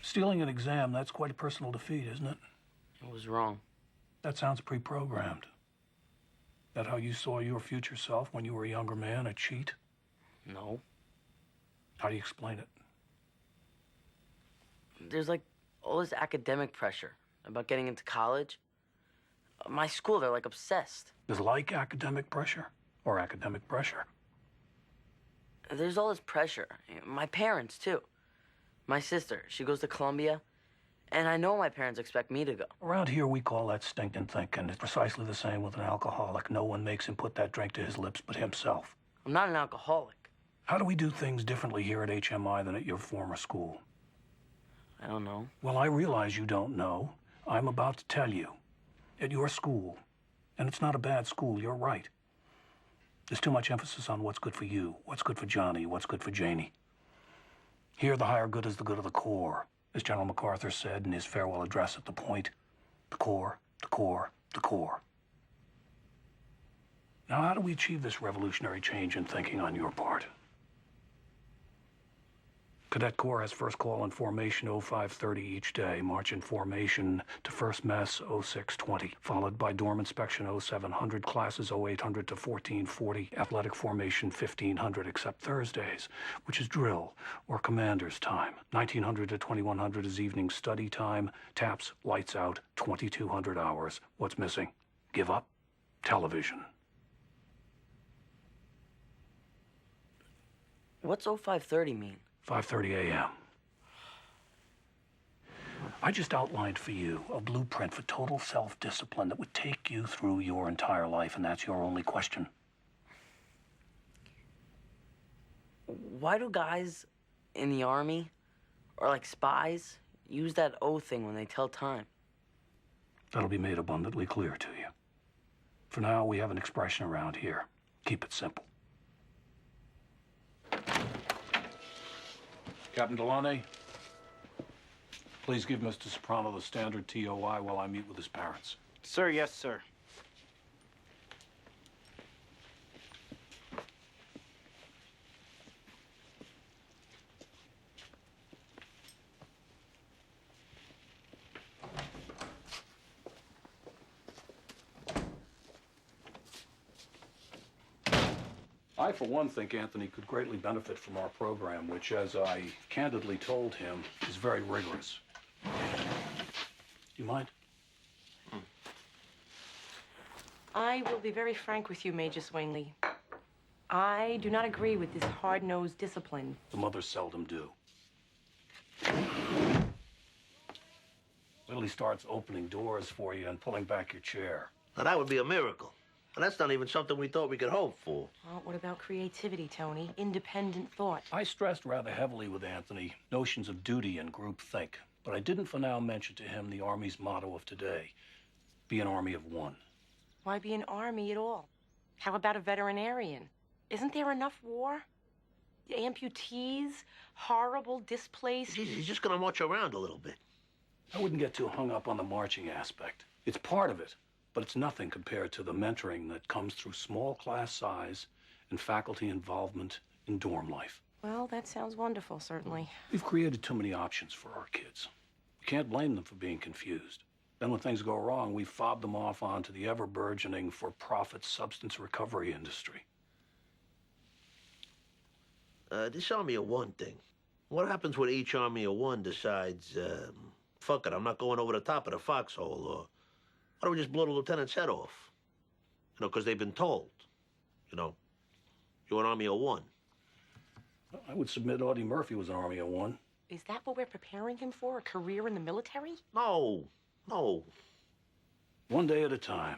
Stealing an exam, that's quite a personal defeat, isn't it? It was wrong. That sounds pre-programmed. That how you saw your future self when you were a younger man, a cheat? No. How do you explain it? There's like all this academic pressure about getting into college. My school, they're like obsessed. Is like academic pressure or academic pressure? There's all this pressure. My parents, too. My sister, she goes to Columbia, and I know my parents expect me to go. Around here, we call that stinking thinking. It's precisely the same with an alcoholic. No one makes him put that drink to his lips but himself. I'm not an alcoholic. How do we do things differently here at HMI than at your former school? I don't know. Well, I realize you don't know. I'm about to tell you. At your school, and it's not a bad school, you're right. There's too much emphasis on what's good for you, what's good for Johnny, what's good for Janie. Here, the higher good is the good of the core, as General MacArthur said in his farewell address at the Point. The core, the core, the core. Now, how do we achieve this revolutionary change in thinking on your part? Cadet Corps has first call in formation 0530 each day, march in formation to first mess 0620, followed by dorm inspection 0700, classes 0800 to 1440, athletic formation 1500 except Thursdays, which is drill or commander's time. 1900 to 2100 is evening study time, taps, lights out, 2200 hours. What's missing? Give up? Television. What's 0530 mean? 5:30 a.m. I just outlined for you a blueprint for total self-discipline that would take you through your entire life, and that's your only question. Why do guys in the Army, or like spies, use that O thing when they tell time? That'll be made abundantly clear to you. For now, we have an expression around here. Keep it simple. Captain Delaney, please give Mr. Soprano the standard TOI while I meet with his parents. Sir, yes, sir. I, for one, think Anthony could greatly benefit from our program, which, as I candidly told him, is very rigorous. You mind? I will be very frank with you, Major Zwingli. I do not agree with this hard-nosed discipline. The mothers seldom do. Lily starts opening doors for you and pulling back your chair. Now, that would be a miracle. And that's not even something we thought we could hope for. Well, what about creativity, Tony? Independent thought. I stressed rather heavily with Anthony notions of duty and groupthink, but I didn't for now mention to him the Army's motto of today, be an army of one. Why be an army at all? How about a veterinarian? Isn't there enough war? Amputees, horrible, displaced... He's just gonna march around a little bit. I wouldn't get too hung up on the marching aspect. It's part of it, but it's nothing compared to the mentoring that comes through small class size and faculty involvement in dorm life. Well, that sounds wonderful, certainly. We've created too many options for our kids. We can't blame them for being confused. Then when things go wrong, we fob them off onto the ever-burgeoning for-profit substance recovery industry. This Army of One thing. What happens when each Army of One decides, fuck it, I'm not going over the top of the foxhole, or why don't we just blow the lieutenant's head off? You know, because they've been told. You know, you're an Army of One. I would submit Audie Murphy was an Army of One. Is that what we're preparing him for, a career in the military? No, no. One day at a time.